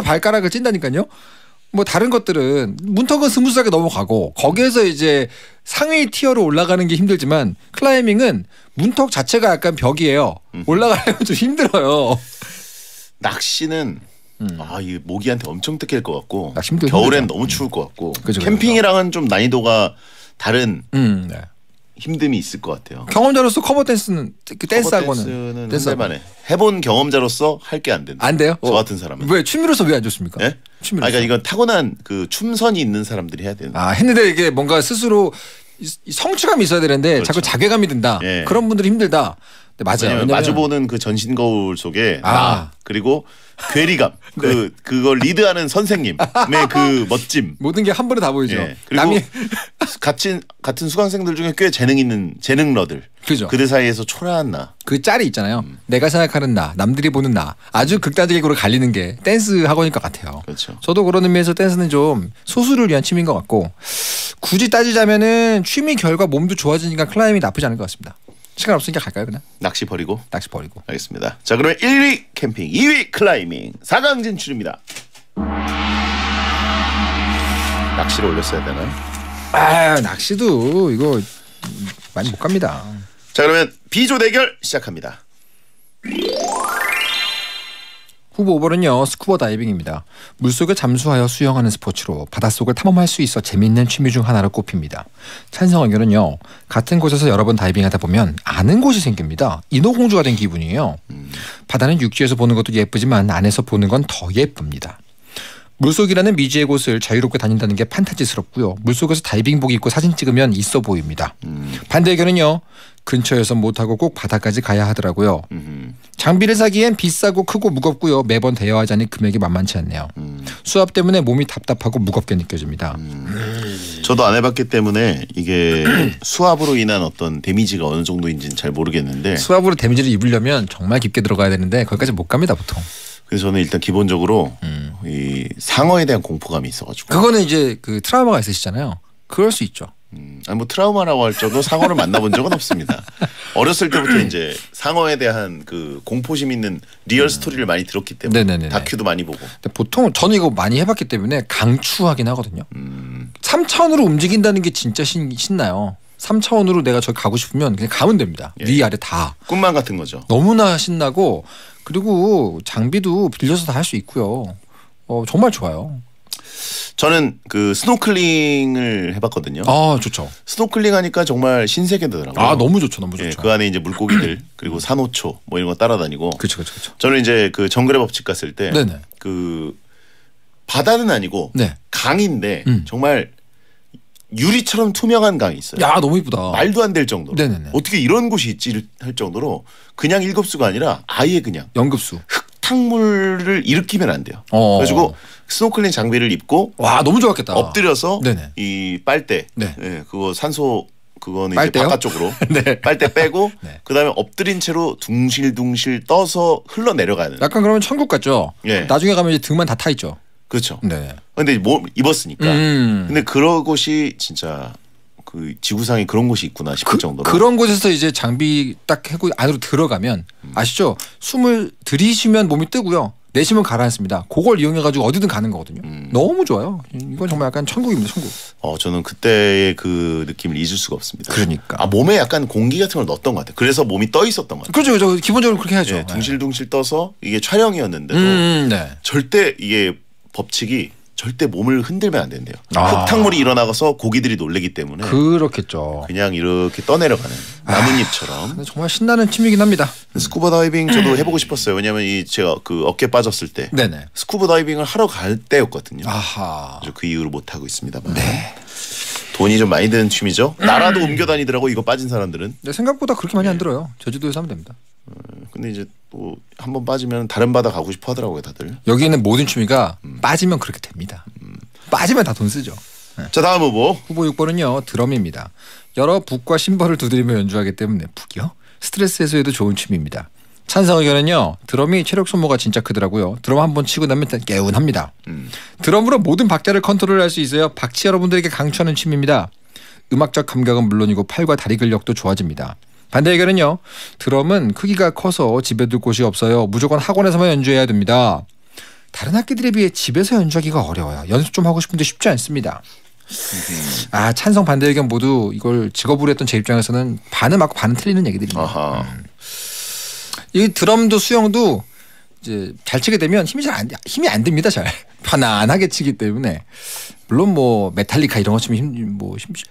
발가락을 찐다니까요. 뭐 다른 것들은 문턱은 스무스하게 넘어가고 거기에서 이제 상위 티어로 올라가는 게 힘들지만 클라이밍은 문턱 자체가 약간 벽이에요. 올라가려면 좀 힘들어요.
낚시는 이 모기한테 엄청 뜯길 것 같고
겨울엔
힘들죠. 너무 추울 것 같고
그죠.
캠핑이랑은 좀 난이도가 다른
네.
힘듦이 있을 것 같아요.
경험자로서 커버 댄스는 댄스
댄스는 한 달만에 해본 경험자로서 할 게 안 된다.
안 돼요?
저 같은 사람은.
왜 취미로서 왜 안 좋습니까?
네? 그러니까 이건 타고난 그 춤선이 있는 사람들이 해야 되는.
했는데 이게 뭔가 스스로 성취감이 있어야 되는데
그렇죠.
자꾸 자괴감이 든다.
예.
그런 분들이 힘들다. 네, 맞아요.
왜냐면 마주보는 그 전신 거울 속에 나 그리고 괴리감
네.
그걸 리드하는 선생님의 그 멋짐
모든 게 한 번에 다 보이죠.
예. 그리고 같은 수강생들 중에 꽤 재능 있는 재능러들
그죠.
그들 사이에서 초라한 나
그 짤이 있잖아요. 내가 생각하는 나 남들이 보는 나 아주 극단적으로 갈리는 게 댄스 학원인 것 같아요.
그렇죠.
저도 그런 의미에서 댄스는 좀 소수를 위한 취미인 것 같고 굳이 따지자면은 취미 결과 몸도 좋아지니까 클라이밍이 나쁘지 않을 것 같습니다. 시간 없으니까 갈까요 그냥?
낚시 버리고. 알겠습니다. 자 그러면 1위 캠핑 2위 클라이밍 4강 진출입니다. 낚시를 올렸어야 되나?
낚시도 이거 많이 못 갑니다.
자 그러면 B조 대결 시작합니다.
후보 5번은요. 스쿠버 다이빙입니다. 물속에 잠수하여 수영하는 스포츠로 바닷속을 탐험할 수 있어 재미있는 취미 중 하나로 꼽힙니다. 찬성 의견은요. 같은 곳에서 여러 번 다이빙하다 보면 아는 곳이 생깁니다. 인어공주가 된 기분이에요. 바다는 육지에서 보는 것도 예쁘지만 안에서 보는 건 더 예쁩니다. 물속이라는 미지의 곳을 자유롭게 다닌다는 게 판타지스럽고요. 물속에서 다이빙복 입고 사진 찍으면 있어 보입니다. 반대 의견은요. 근처에서 못하고 꼭 바다까지 가야 하더라고요. 장비를 사기엔 비싸고 크고 무겁고요. 매번 대여하자니 금액이 만만치 않네요. 수압 때문에 몸이 답답하고 무겁게 느껴집니다.
저도 안 해봤기 때문에 이게 수압으로 인한 어떤 데미지가 어느 정도인지는 잘 모르겠는데
수압으로 데미지를 입으려면 정말 깊게 들어가야 되는데 거기까지 못 갑니다 보통.
그래서 저는 일단 기본적으로 이 상어에 대한 공포감이 있어가지고
그거는 이제 그 트라우마가 있으시잖아요. 그럴 수 있죠.
아니 뭐 트라우마라고 할 정도 상어를 만나본 적은 없습니다. 어렸을 때부터 이제 상어에 대한 그 공포심 있는 리얼 스토리를 많이 들었기 때문에
네네네네.
다큐도 많이 보고.
근데 보통 저는 이거 많이 해봤기 때문에 강추하긴 하거든요. 3차원으로 움직인다는 게 진짜 신나요. 3차원으로 내가 저기 가고 싶으면 그냥 가면 됩니다.
예.
위 아래 다.
꿈만 같은 거죠.
너무나 신나고 그리고 장비도 빌려서 다 할 수 있고요. 정말 좋아요.
저는 그 스노클링을 해봤거든요.
아 좋죠.
스노클링 하니까 정말 신세계더라고요.
아 너무 좋죠, 너무 좋죠.
예, 그 안에 이제 물고기들 그리고 산호초 뭐 이런 거 따라다니고.
그렇죠.
저는 이제 그 정글의 법칙 갔을 때
네네.
그 바다는 아니고
네.
강인데 정말 유리처럼 투명한 강이 있어요.
야 너무 이쁘다.
말도 안 될 정도로.
네네네.
어떻게 이런 곳이 있지 할 정도로 그냥 1급수가 아니라 아예 그냥
연급수.
흙탕물을 일으키면 안 돼요. 그래가지고 스노클링 장비를 입고
와 너무 좋았겠다.
엎드려서
네네.
이 빨대,
네.
예, 그거 산소 그거는
빨대요?
이제 바깥쪽으로
네.
빨대 빼고
네.
그다음에 엎드린 채로 둥실둥실 떠서 흘러 내려가는.
약간 그러면 천국 같죠.
예.
나중에 가면 이제 등만 다 타 있죠.
그렇죠.
네.
근데 뭐 입었으니까. 근데 그런 곳이 진짜 그 지구상에 그런 곳이 있구나 싶을 정도로.
그런 곳에서 이제 장비 딱 해고 안으로 들어가면 아시죠? 숨을 들이쉬면 몸이 뜨고요. 내쉬면 가라앉습니다. 그걸 이용해 가지고 어디든 가는 거거든요. 너무 좋아요. 이건 정말 약간 천국입니다. 천국.
저는 그때의 그 느낌을 잊을 수가 없습니다.
그러니까.
몸에 약간 공기 같은 걸 넣었던 것 같아요. 그래서 몸이 떠 있었던 것 같아요.
그렇죠. 기본적으로 그렇게 해야죠.
예, 둥실둥실 떠서 이게 촬영이었는데도
네.
절대 이게 법칙이 절대 몸을 흔들면 안 된대요.
아.
흙탕물이 일어나가서 고기들이 놀래기 때문에
그렇겠죠.
그냥 이렇게 떠내려가는 나뭇잎처럼.
근데 정말 신나는 취미긴 합니다.
스쿠버 다이빙 저도 해보고 싶었어요. 왜냐하면 이 제가 그 어깨 빠졌을 때
네네.
스쿠버 다이빙을 하러 갈 때였거든요.
아하.
그래서 그 이후로 못 하고 있습니다만. 네. 돈이 좀 많이 드는 취미죠. 나라도 옮겨 다니더라고 이거 빠진 사람들은.
네, 생각보다 그렇게 많이 안 들어요. 제주도에서 하면 됩니다.
근데 이제 또 한 번 빠지면 다른 바다 가고 싶어 하더라고요 다들.
여기 있는 모든 취미가 빠지면 그렇게 됩니다. 빠지면 다 돈 쓰죠. 네.
자 다음 후보.
후보 6번은요. 드럼입니다. 여러 북과 심벌을 두드리며 연주하기 때문에 북이요? 스트레스 해소에도 좋은 취미입니다. 찬성 의견은요. 드럼이 체력 소모가 진짜 크더라고요. 드럼 한번 치고 나면 개운합니다. 드럼으로 모든 박자를 컨트롤할 수 있어요. 박치 여러분들에게 강추하는 취미입니다. 음악적 감각은 물론이고 팔과 다리 근력도 좋아집니다. 반대 의견은요. 드럼은 크기가 커서 집에 둘 곳이 없어요. 무조건 학원에서만 연주해야 됩니다. 다른 악기들에 비해 집에서 연주하기가 어려워요. 연습 좀 하고 싶은데 쉽지 않습니다. 찬성 반대 의견 모두 이걸 직업으로 했던 제 입장에서는 반은 맞고 반은 틀리는 얘기들입니다. 이 드럼도 수영도 이제 잘 치게 되면 힘이 안 됩니다. 잘 편안하게 치기 때문에 물론 뭐 메탈리카 이런 거 치면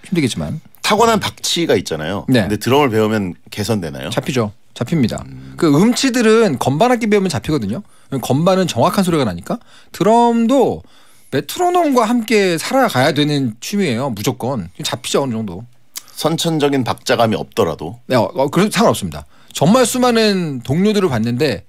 힘들겠지만
타고난 박치가 있잖아요.
네.
근데 드럼을 배우면 개선되나요?
잡히죠. 잡힙니다. 그 음치들은 건반 악기 배우면 잡히거든요. 건반은 정확한 소리가 나니까 드럼도 메트로놈과 함께 살아가야 되는 취미예요. 무조건 잡히죠 어느 정도.
선천적인 박자감이 없더라도.
네, 그래도 상관없습니다. 정말 수많은 동료들을 봤는데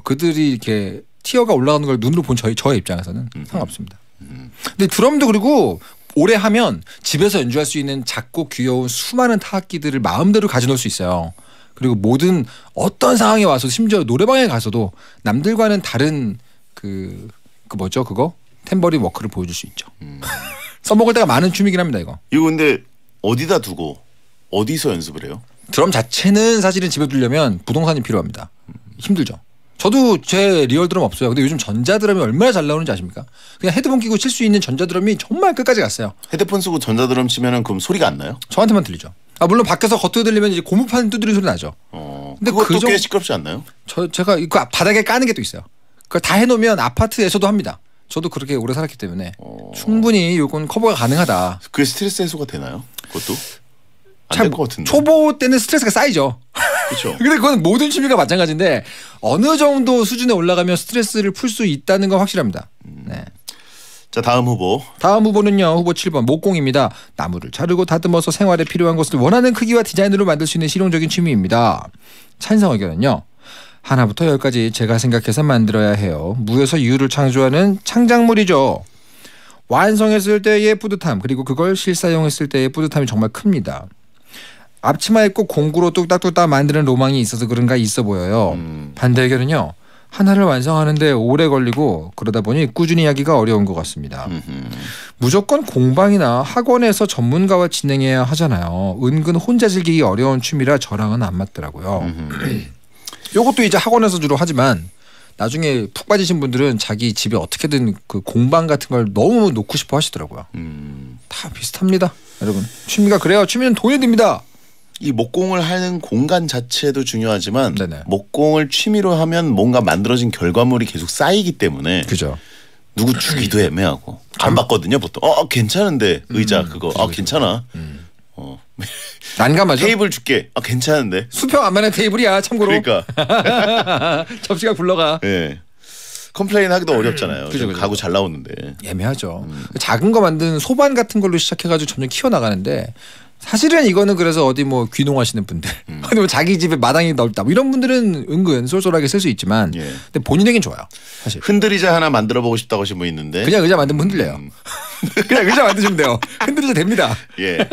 그들이 이렇게 티어가 올라가는 걸 눈으로 본 저의 입장에서는 상관없습니다. 근데 드럼도 그리고 오래 하면 집에서 연주할 수 있는 작고 귀여운 수많은 타악기들을 마음대로 가져놓을 수 있어요. 그리고 모든 어떤 상황에 와서 심지어 노래방에 가서도 남들과는 다른 그 뭐죠 그거? 탬버린 워크를 보여줄 수 있죠. 써먹을 때가 많은 취미긴 합니다 이거.
이거 근데 어디다 두고 어디서 연습을 해요?
드럼 자체는 사실은 집에 두려면 부동산이 필요합니다. 힘들죠. 저도 제 리얼 드럼 없어요. 근데 요즘 전자드럼이 얼마나 잘 나오는지 아십니까? 그냥 헤드폰 끼고 칠 수 있는 전자드럼이 정말 끝까지 갔어요.
헤드폰 쓰고 전자드럼 치면은 그럼 소리가 안 나요?
저한테만 들리죠. 물론 밖에서 겉으로 들리면 이제 고무판 두드리는 소리 나죠.
근데 그것도 꽤 시끄럽지 않나요?
제가 이거 바닥에 까는 게 또 있어요. 그걸 다 해놓으면 아파트에서도 합니다. 저도 그렇게 오래 살았기 때문에 충분히 요건 커버가 가능하다.
그게 스트레스 해소가 되나요? 그것도? 안 될 것 같은데.
초보 때는 스트레스가 쌓이죠.
그렇죠.
근데 그건 모든 취미가 마찬가지인데 어느 정도 수준에 올라가면 스트레스를 풀 수 있다는 건 확실합니다. 네.
자, 다음 후보.
다음 후보는요. 후보 7번 목공입니다. 나무를 자르고 다듬어서 생활에 필요한 것을 원하는 크기와 디자인으로 만들 수 있는 실용적인 취미입니다. 찬성 의견은요. 하나부터 10까지 제가 생각해서 만들어야 해요. 무에서 유를 창조하는 창작물이죠. 완성했을 때의 뿌듯함 그리고 그걸 실사용했을 때의 뿌듯함이 정말 큽니다. 앞치마 입고 공구로 뚝딱뚝딱 만드는 로망이 있어서 그런가 있어 보여요. 반대 의견은요. 하나를 완성하는데 오래 걸리고 그러다 보니 꾸준히 하기가 어려운 것 같습니다. 무조건 공방이나 학원에서 전문가와 진행해야 하잖아요. 은근 혼자 즐기기 어려운 취미라 저랑은 안 맞더라고요. 요것도 이제 학원에서 주로 하지만 나중에 푹 빠지신 분들은 자기 집에 어떻게든 그 공방 같은 걸 너무 놓고 싶어 하시더라고요. 다 비슷합니다. 여러분 취미가 그래요. 취미는 돈이 듭니다.
이 목공을 하는 공간 자체도 중요하지만
네네.
목공을 취미로 하면 뭔가 만들어진 결과물이 계속 쌓이기 때문에
그죠.
누구 주기도 애매하고 안 받거든요 보통. 괜찮은데 의자 그거 괜찮아.
난감하죠.
테이블 줄게. 괜찮은데.
수평 안 맞는 테이블이야 참고로.
그러니까.
접시가 굴러가.
네. 컴플레인 하기도 어렵잖아요.
그죠.
가구 잘 나오는데.
애매하죠. 작은 거 만든 소반 같은 걸로 시작해가지고 점점 키워나가는데 사실은 이거는 그래서 어디 뭐 귀농하시는 분들 아니면 자기 집에 마당이 넓다 뭐 이런 분들은 은근 쏠쏠하게 쓸 수 있지만 근데 본인에겐 좋아요. 사실.
흔들의자 하나 만들어 보고 싶다고 하신 분 있는데
그냥 의자 만들면 흔들려요. 그냥 의자 만드시면 돼요. 흔들의자 됩니다.
예.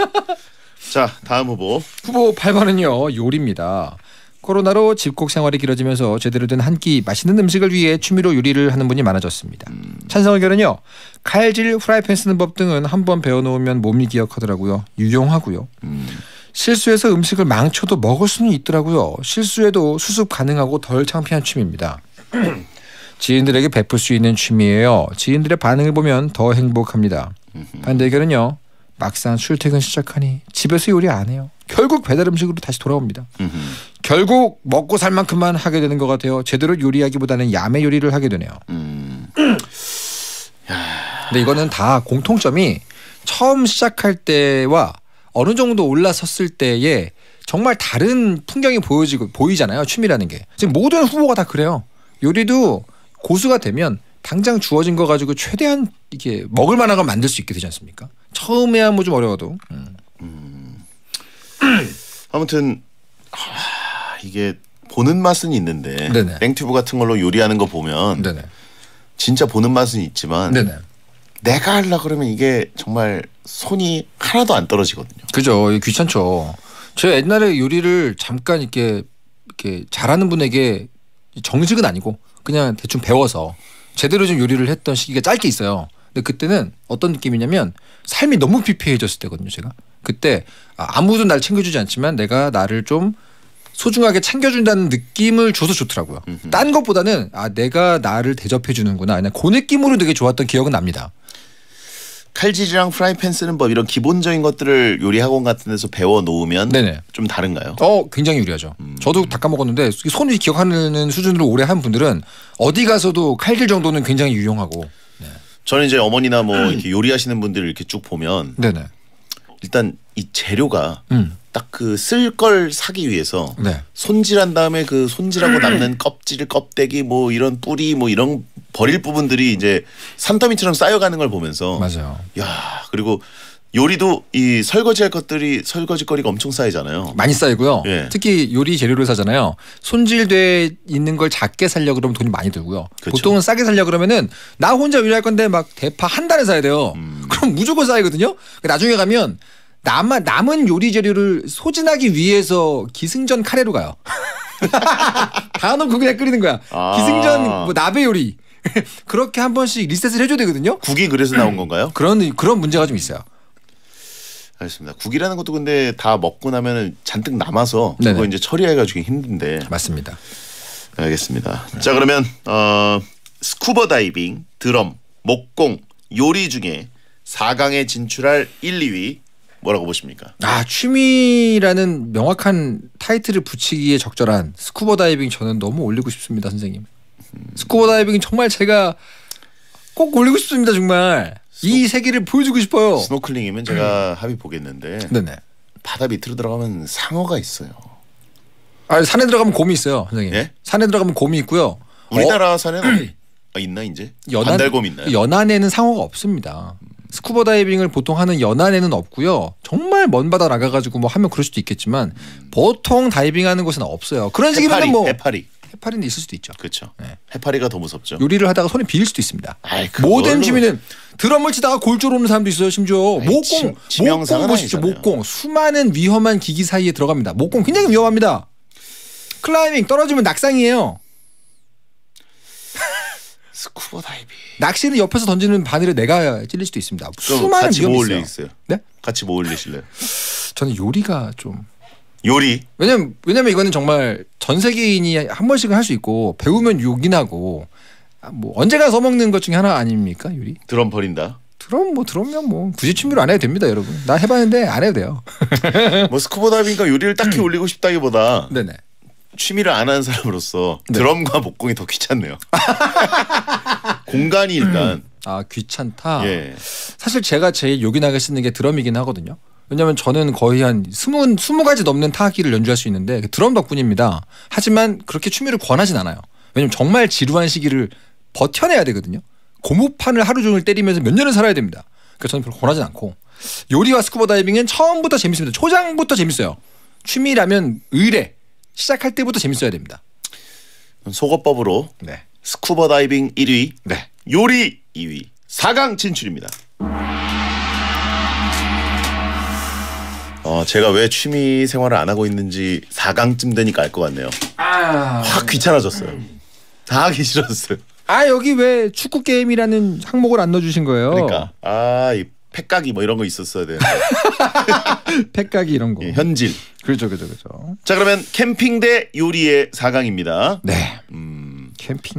자, 다음 후보.
후보 8번은요. 요리입니다. 코로나로 집콕 생활이 길어지면서 제대로 된 한 끼 맛있는 음식을 위해 취미로 요리를 하는 분이 많아졌습니다. 찬성 의견은요. 칼질, 후라이팬 쓰는 법 등은 한번 배워놓으면 몸이 기억하더라고요. 유용하고요. 실수해서 음식을 망쳐도 먹을 수는 있더라고요. 실수해도 수습 가능하고 덜 창피한 취미입니다. 지인들에게 베풀 수 있는 취미예요. 지인들의 반응을 보면 더 행복합니다. 반대 의견은요. 막상 출퇴근 시작하니 집에서 요리 안 해요. 결국 배달 음식으로 다시 돌아옵니다. 결국 먹고 살 만큼만 하게 되는 것 같아요. 제대로 요리하기보다는 야매 요리를 하게 되네요. 근데 이거는 다 공통점이 처음 시작할 때와 어느 정도 올라섰을 때에 정말 다른 풍경이 보이잖아요. 취미라는 게. 지금 모든 후보가 다 그래요. 요리도 고수가 되면 당장 주어진 거 가지고 최대한 이게 먹을 만한 걸 만들 수 있게 되지 않습니까? 처음에야 뭐 좀 어려워도.
아무튼 이게 보는 맛은 있는데
네네.
땡튜브 같은 걸로 요리하는 거 보면
네네.
진짜 보는 맛은 있지만
네네.
내가 하려 그러면 이게 정말 손이 하나도 안 떨어지거든요.
그죠. 귀찮죠. 제가 옛날에 요리를 잠깐 이렇게 잘하는 분에게 정식은 아니고 그냥 대충 배워서 제대로 좀 요리를 했던 시기가 짧게 있어요. 근데 그때는 어떤 느낌이냐면 삶이 너무 피폐해졌을 때거든요. 제가 그때 아무도 날 챙겨주지 않지만 내가 나를 좀 소중하게 챙겨준다는 느낌을 줘서 좋더라고요. 딴 것보다는 내가 나를 대접해 주는구나. 그냥 그 느낌으로 되게 좋았던 기억은 납니다.
칼질이랑 프라이팬 쓰는 법 이런 기본적인 것들을 요리 학원 같은 데서 배워 놓으면
네네.
좀 다른가요?
굉장히 유리하죠. 저도 다 까먹었는데 손이 기억하는 수준으로 오래 한 분들은 어디 가서도 칼질 정도는 굉장히 유용하고. 네.
저는 이제 어머니나 뭐 이렇게 요리하시는 분들을 이렇게 쭉 보면
네네.
일단 이 재료가 딱 그 쓸 걸 사기 위해서
네.
손질한 다음에 그 손질하고 남는 껍질, 껍데기 뭐 이런 뿌리 뭐 이런 버릴 부분들이 이제 산더미처럼 쌓여가는 걸 보면서
맞아요.
야, 그리고 요리도 이 설거지할 것들이 설거지거리가 엄청 쌓이잖아요.
많이 쌓이고요.
예.
특히 요리 재료를 사잖아요. 손질돼 있는 걸 작게 사려고 그러면 돈이 많이 들고요.
그렇죠.
보통은 싸게 사려고 그러면은 나 혼자 요리할 건데 막 대파 한 달에 사야 돼요. 그럼 무조건 쌓이거든요. 나중에 가면 남은 요리 재료를 소진하기 위해서 기승전 카레로 가요. 다 넣고 그냥 끓이는 거야. 기승전 뭐 나베 요리. 그렇게 한 번씩 리셋을 해줘야 되거든요.
국이 그래서 나온 건가요?
그런 문제가 좀 있어요.
알겠습니다. 국이라는 것도 근데 다 먹고 나면은 잔뜩 남아서
네네.
그거 이제 처리해가지고 힘든데.
맞습니다.
알겠습니다. 자, 그러면 스쿠버 다이빙, 드럼, 목공, 요리 중에 4강에 진출할 1, 2위 뭐라고 보십니까?
취미라는 명확한 타이틀을 붙이기에 적절한 스쿠버 다이빙 저는 너무 올리고 싶습니다, 선생님. 스쿠버 다이빙은 정말 제가 꼭 올리고 싶습니다. 정말 이 세계를 보여주고 싶어요.
스노클링이면 제가 합의 보겠는데
네네.
바다 밑으로 들어가면 상어가 있어요.
아 산에 들어가면 곰이 있어요, 선생님.
예?
산에 들어가면 곰이 있고요.
우리나라 산에는 있나 이제? 반달곰 있나요?
연안에는 상어가 없습니다. 스쿠버 다이빙을 보통 하는 연안에는 없고요. 정말 먼 바다 나가가지고 뭐 하면 그럴 수도 있겠지만 보통 다이빙하는 곳은 없어요. 그런 식이면 뭐 해파리는 있을 수도 있죠.
그렇죠.
네.
해파리가 더 무섭죠.
요리를 하다가 손에 비일 수도 있습니다.
아이,
모든 취미는 드럼을 치다가 골조로 오는 사람도 있어요. 심지어 목공 보십시오. 목공 수많은 위험한 기기 사이에 들어갑니다. 목공 굉장히 위험합니다. 클라이밍 떨어지면 낙상이에요.
스쿠버 다이빙.
낚시는 옆에서 던지는 바늘에 내가 찔릴 수도 있습니다. 수많은
같이
위험이
뭐
있어요.
올리겠어요?
네?
같이 뭐 올리실래요?
저는 요리가 좀
요리.
왜냐면 이거는 정말 전 세계인이 한 번씩은 할 수 있고 배우면 요긴하고 뭐 언제가 써먹는 것 중에 하나 아닙니까 요리?
드럼 버린다.
드럼면 뭐 굳이 취미로 안 해도 됩니다, 여러분. 나 해봤는데 안 해도 돼요.
뭐 스쿠버 다이빙과 요리를 딱히 올리고 싶다기보다
네네.
취미를 안 하는 사람으로서
네.
드럼과 목공이 더 귀찮네요. 공간이 일단
귀찮다.
예.
사실 제가 제일 요긴하게 쓰는 게 드럼이긴 하거든요. 왜냐하면 저는 거의 한 20가지 넘는 타악기를 연주할 수 있는데 드럼 덕분입니다. 하지만 그렇게 취미를 권하진 않아요. 왜냐면 정말 지루한 시기를 버텨내야 되거든요. 고무판을 하루 종일 때리면서 몇 년을 살아야 됩니다. 그래서 저는 별로 권하진 않고 요리와 스쿠버 다이빙은 처음부터 재밌습니다. 초장부터 재밌어요. 취미라면 의뢰 시작할 때부터 재밌어야 됩니다.
속어법으로
네.
스쿠버 다이빙 1위,
네.
요리 2위, 4강 진출입니다. 제가 왜 취미 생활을 안 하고 있는지 4강쯤 되니까 알 것 같네요. 확 귀찮아졌어요. 다 하기 싫었어요.
여기 왜 축구 게임이라는 항목을 안 넣어주신 거예요?
그러니까 이 팩가기 뭐 이런 거 있었어야 되는데.
팩가기 이런 거.
예, 현질.
그렇죠.
자 그러면 캠핑 대 요리의 4강입니다.
네.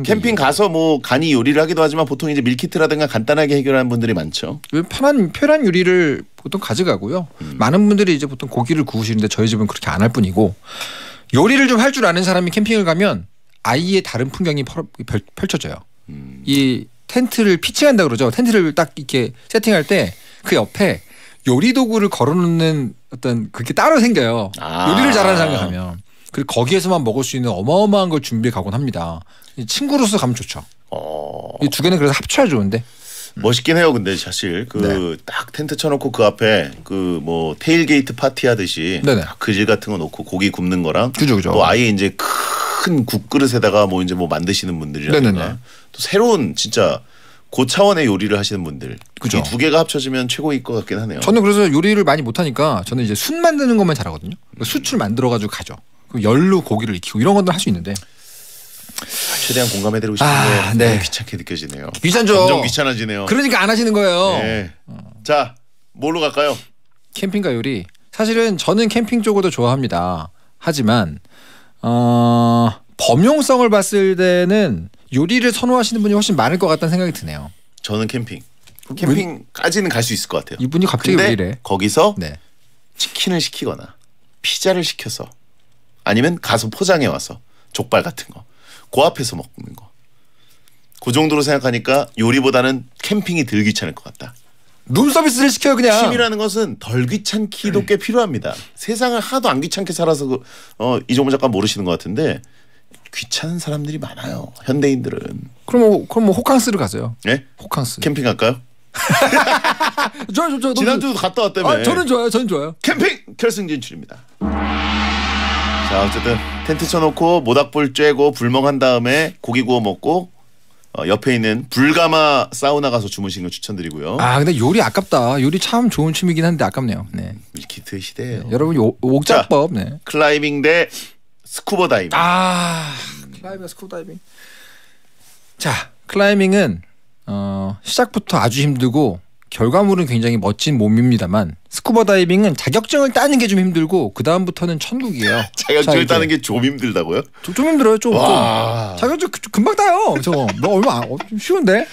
캠핑 가서 뭐 간이 요리를 하기도 하지만 보통 이제 밀키트라든가 간단하게 해결하는 분들이 많죠.
편한 요리를 보통 가져가고요. 많은 분들이 이제 보통 고기를 구우시는데 저희 집은 그렇게 안 할 뿐이고 요리를 좀 할 줄 아는 사람이 캠핑을 가면 아예 다른 풍경이 펼쳐져요. 이 텐트를 피칭한다 그러죠. 텐트를 딱 이렇게 세팅할 때 그 옆에 요리 도구를 걸어놓는 어떤 그게 따로 생겨요. 요리를 잘하는 사람이 가면. 그리고 거기에서만 먹을 수 있는 어마어마한 걸 준비해 가곤 합니다. 친구로서 가면 좋죠. 이 두 개는 그래서 합쳐야 좋은데.
멋있긴 해요. 근데 사실 딱 텐트 쳐놓고 그 앞에 그 뭐 테일게이트 파티 하듯이 그질 같은 거 놓고 고기 굽는 거랑
그죠.
또 아예 이제 큰 국그릇에다가 뭐 이제 뭐 만드시는 분들이라든가 또 새로운 진짜 고차원의 요리를 하시는 분들 이 두 개가 합쳐지면 최고일 것 같긴 하네요.
저는 그래서 요리를 많이 못하니까 저는 이제 숯 만드는 것만 잘하거든요. 숯을 만들어 가지고 가죠. 그럼 열로 고기를 익히고 이런 것도 할 수 있는데
최대한 공감해드리고 싶은데 너무 귀찮게 느껴지네요.
귀찮죠.
점점 귀찮아지네요.
그러니까 안 하시는 거예요.
네. 자 뭘로 갈까요?
캠핑과 요리. 사실은 저는 캠핑 쪽을 더 좋아합니다. 하지만 범용성을 봤을 때는 요리를 선호하시는 분이 훨씬 많을 것 같다는 생각이 드네요.
저는 캠핑까지는 갈 수 있을 것 같아요.
이분이 갑자기 왜 이래?
거기서 치킨을 시키거나 피자를 시켜서 아니면 가서 포장해 와서 족발 같은 거 그 앞에서 먹는 거. 그 정도로 생각하니까 요리보다는 캠핑이 덜 귀찮을 것 같다.
룸서비스를 시켜요 그냥.
취미라는 것은 덜 귀찮기도 꽤 필요합니다. 세상을 하나도 안 귀찮게 살아서 이종호 작가 모르시는 것 같은데 귀찮은 사람들이 많아요. 현대인들은.
그럼 뭐 호캉스를 가세요.
네?
호캉스.
캠핑 갈까요?
저
지난주도 갔다 왔다며.
저는 좋아요.
캠핑 결승 진출입니다. 자 어쨌든 텐트 쳐놓고 모닥불 쬐고 불멍한 다음에 고기 구워 먹고 옆에 있는 불가마 사우나 가서 주무시는 거 추천드리고요.
근데 요리 아깝다. 요리 참 좋은 취미긴 한데 아깝네요. 네.
밀키트 시대예요.
여러분 옥자법. 네.
클라이밍 대 스쿠버 다이빙.
클라이밍 스쿠버 다이빙. 자 클라이밍은 시작부터 아주 힘들고 결과물은 굉장히 멋진 몸입니다만 스쿠버 다이빙은 자격증을 따는 게 좀 힘들고 그 다음부터는 천국이에요.
자격증을 따는 게 좀 힘들다고요?
좀 힘들어요. 좀. 자격증 금방 따요. 저거 너 얼마 좀 쉬운데?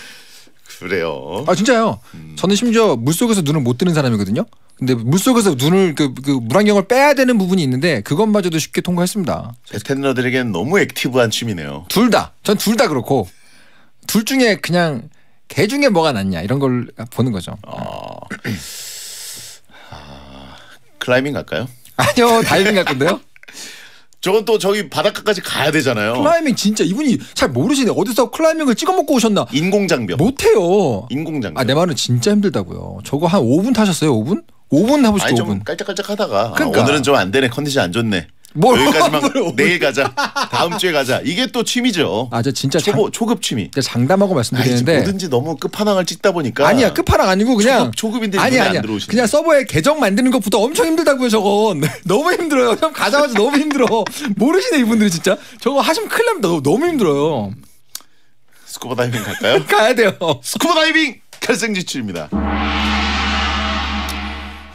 그래요.
아 진짜요. 저는 심지어 물속에서 눈을 못 뜨는 사람이거든요. 근데 물속에서 눈을 그 물안경을 빼야 되는 부분이 있는데 그것마저도 쉽게 통과했습니다.
베테너들에겐 너무 액티브한 취미네요.
둘 다. 전 둘 다 그렇고 둘 중에 그냥 개 중에 뭐가 낫냐 이런 걸 보는 거죠.
클라이밍 갈까요?
아니요. 다이빙 갈 건데요.
저건 또 저기 바닷가까지 가야 되잖아요.
클라이밍 진짜 이분이 잘 모르시네. 어디서 클라이밍을 찍어 먹고 오셨나.
인공장벽.
못해요.
인공장벽.
아, 내 말은 진짜 힘들다고요. 저거 한 5분 타셨어요? 5분? 5분 해보시죠.
아니
5분.
좀 깔짝깔짝 하다가
그러니까.
오늘은 좀 안 되네. 컨디션 안 좋네. 여기까지만 내일 가자. 다음 주에 가자. 이게 또 취미죠.
아, 저 진짜
초급 취미.
장담하고 말씀드리는데
뭐든지 너무 끝판왕을 찍다 보니까
아니야. 끝판왕 아니고 그냥
초급인데
아니야.
안 들어오시네.
그냥 서버에 계정 만드는 것부터 엄청 힘들다고요. 저건 너무 힘들어요. 형 가자마자 너무 힘들어. 모르시네 이분들이 진짜. 저거 하시면 큰일 납니다. 너무 힘들어요.
스쿠버 다이빙 갈까요?
가야 돼요.
스쿠버 다이빙 결승지출입니다.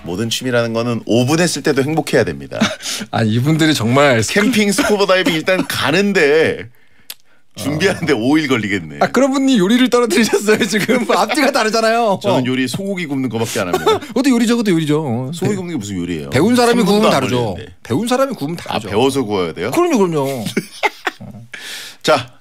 모든 취미라는 거는 5분 했을 때도 행복해야 됩니다.
아, 이분들이 정말
캠핑 스쿠버 다이빙 일단 가는데 준비하는데 5일 걸리겠네.
아, 그런 분이 요리를 떨어뜨리셨어요. 지금 앞뒤가 다르잖아요.
저는 요리 소고기 굽는 거밖에 안 합니다.
그것도 요리죠. 그것도 요리죠.
소고기 굽는 게 무슨 요리예요?
배운 사람이
3분도
구우면
안
다르죠.
걸리는데.
배운 사람이 구우면 다르죠.
아, 배워서 구워야 돼요?
그럼요.
자,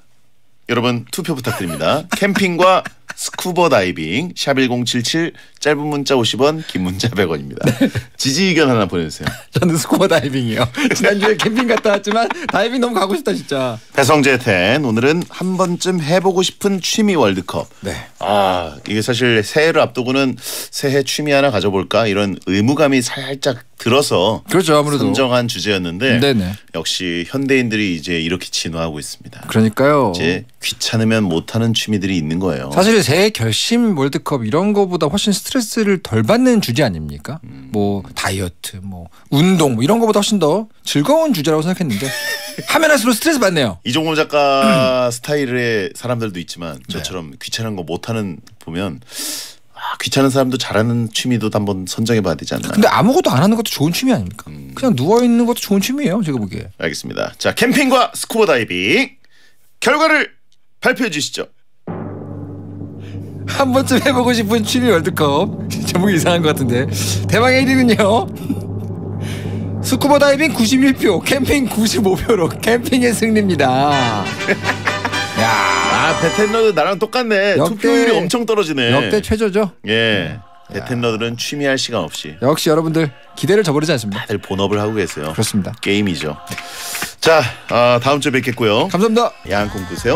여러분 투표 부탁드립니다. 캠핑과 스쿠버 다이빙 샵1077 짧은 문자 50원 긴 문자 100원입니다. 지지 의견 하나 보내주세요.
저는 스쿠버 다이빙이요. 지난주에 캠핑 갔다 왔지만 다이빙 너무 가고 싶다 진짜.
배성재 텐 오늘은 한 번쯤 해보고 싶은 취미 월드컵.
네.
아 이게 사실 새해를 앞두고는 새해 취미 하나 가져볼까 이런 의무감이 살짝 들어서
그렇죠. 아무래도
선정한 주제였는데
네네.
역시 현대인들이 이제 이렇게 진화하고 있습니다.
그러니까요.
이제 귀찮으면 못하는 취미들이 있는 거예요.
사실 새해 결심 월드컵 이런 거보다 훨씬 스트레스를 덜 받는 주제 아닙니까? 뭐 다이어트, 뭐 운동 뭐 이런 거보다 훨씬 더 즐거운 주제라고 생각했는데 하면 할수록 스트레스 받네요.
이종범 작가 스타일의 사람들도 있지만 저처럼 귀찮은 거 못하는 보면 귀찮은 사람도 잘하는 취미도 한번 선정해봐야 되지 않나요?
근데 아무것도 안 하는 것도 좋은 취미 아닙니까? 그냥 누워있는 것도 좋은 취미예요. 제가 보기에.
알겠습니다. 자 캠핑과 스쿠버 다이빙 결과를 발표해 주시죠.
한 번쯤 해보고 싶은 취미 월드컵. 제목이 이상한 것 같은데. 대망의 1위는요. 스쿠버 다이빙 91표, 캠핑 95표로 캠핑의 승리입니다. 야,
베텐러들 나랑 똑같네. 투표율이 엄청 떨어지네.
역대 최저죠.
예. 베텐러들은 취미할 시간 없이.
역시 여러분들 기대를 저버리지 않습니다.
다들 본업을 하고 계세요.
그렇습니다.
게임이죠. 자, 다음 주에 뵙겠고요.
감사합니다.
야한 꿈 꾸세요.